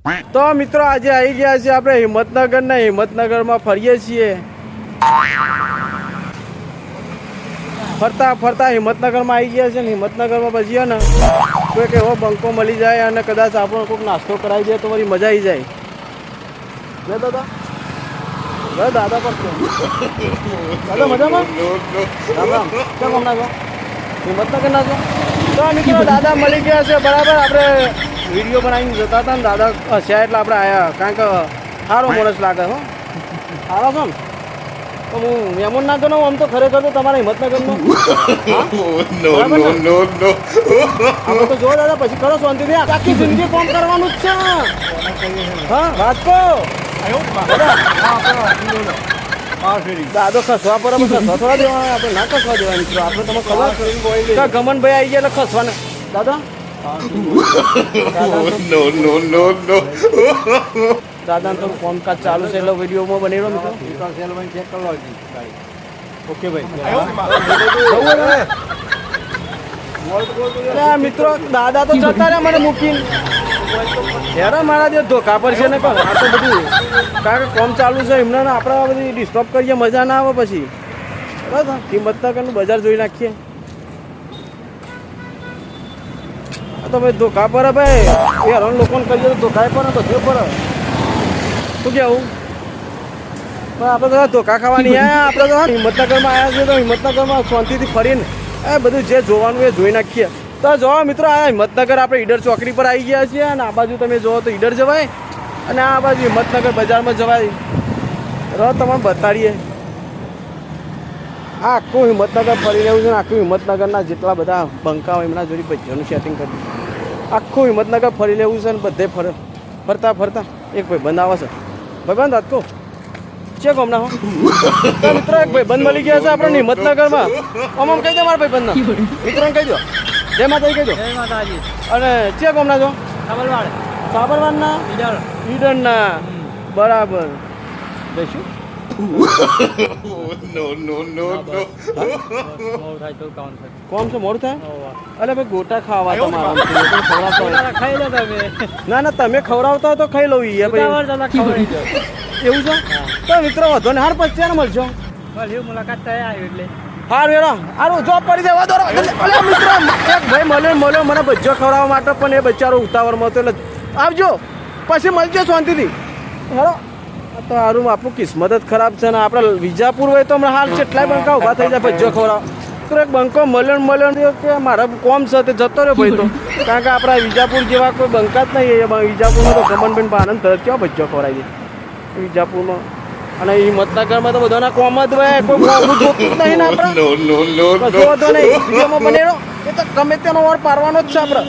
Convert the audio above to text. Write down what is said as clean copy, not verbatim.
તો મિત્રો આજે આવી ગયા છે આપણે હિંમતનગર ને હિંમતનગરમાં ફરીએ છીએ. ફરતા ફરતા હિંમતનગરમાં આવી ગયા છે ને હિંમતનગરમાં પછી ને કોઈક એવો બંકો મળી જાય અને કદાચ આપણો કોઈક નાસ્તો કરાવી દે તો વળી મજા આવી જાય. લે દાદા દાદા પર દાદા મજામાં રામ રામ કેમ હમણાં છો હિંમતનગર ના છો? તો મિત્રો દાદા મળી ગયા છે બરાબર. આપણે વિડીયો બનાવીને જતા હતા ને દાદા હસ્યા એટલે આપણે આવ્યા કારણ કે સારો માણસ લાગે હો. સારા છો ને તો હું મહેમાન ના ગયો આમ તો ખરેખર તો તમારા હિંમતનગરમાં આપણે તો જો દાદા પછી કરો શાંતિથી આખી જિંદગી કામ કરવાનું જ છે. હા વાત કહો દાદો ખસવા પર ખસવા થોડા દેવાના આપણે ના ખસવા દેવા મિત્રો. આપણે તમે ખબર ગમનભાઈ આવી ગયા એટલે ખસવાના દાદા દાદા તો કામકાજ ચાલુ છે એટલે વિડીયોમાં બની રહ્યો મિત્રો. ઓકે ભાઈ મિત્રો દાદા તો જતા રહ્યા મને મૂકીને યાર મારા જે ધોકા પર છે ને પણ આ તો બધું કારણ કે કામ ચાલુ છે એમને આપણે બધી ડિસ્ટર્બ કરીએ મજા ના આવે પછી બરાબર. હિંમતનગરનું બજાર જોઈ નાખીએ. તો ભાઈ ધોકા પર ભાઈ હેરાન લોકોને કહીએ તો ધોકા પર બધું પર શું કેવું પણ આપણે તો ધોકા ખાવાની આપણે તો હિંમતનગરમાં આવ્યા છીએ તો હિંમતનગરમાં શાંતિથી ફરીને એ બધું જે જોવાનું એ જોઈ નાખીએ. તો જો મિત્રો આ હિંમતનગર આપણે ઈડર ચોકડી પર આવી ગયા છીએ અને આ બાજુ તમે જોવો તો ઈડર જવાય અને આ બાજુ હિંમતનગર બજારમાં જવાય. તમને બતાડીએ આ આખું હિંમતનગર ફરી રહ્યું છે ને આખું હિંમતનગરના જેટલા બધા બંકાઓ એમના જોડે ભજીયાનું સેટિંગ કર્યું. આખું હિંમતનગર ફરી લેવું છે ને બધે ફરતા ફરતા એક ભાઈ બંધ આવે છે. ભાઈબંધ રાજકો છે ગમના હો તો મિત્રો એક ભાઈ બંધ મળી ગયા છે આપણે હિંમતનગરમાં. આમ કહી દો મારા ભાઈ બંધ મિત્રોને કહી દો જય માતાજી કહી દો. જય માતાજી. અને છે ગમના છો? સાબરવાડના ઈડરના બરાબર જઈશું. કોમ છે મોડું થાય અરે ભાઈ ગોટા ખાવા તમારા ના ના તમે ખવડાવતા તો ખાઈ લઉં એવું છે. તો મિત્રો વધો ને હાર પછી ને મળશો મુલાકાત થયા એટલે હાર વેરો હારું જોબ પડી દેવા દો મિત્રો. એક ભાઈ મળ્યો મને બચ્ચો ખવડાવવા માટે પણ એ બચ્ચારો ઉતાવળમાં હતો એટલે આવજો પછી મળજો શાંતિથી હેરો. તો હારું આપણું કિસ્મત જ ખરાબ છે ને આપણે વિજાપુર હોય તો હમણાં હાલ કેટલાય બંકા ઊભા થઈ જાય ભજ્જો ખવડાવ તો એક બંકો મળ્યો કે મારા કોમ છે તે જતો રહ્યો ભાઈ તો કારણ કે આપણા વિજાપુર જેવા કોઈ બંકા જ નહીં. વિજાપુરમાં તો ગમનબેન આનંદ તરત કેવા ભજ્જો ખવડાવી દે વિજાપુરમાં અને હિંમતનગરમાં તો બધાના કોમ જ હોય કોઈ મોંઘું જોતું જ નહીં ને આપણે નહીં વિડીયોમાં બનેલો એ તો ગમે તેનો વાર પારવાનો જ છે આપણે.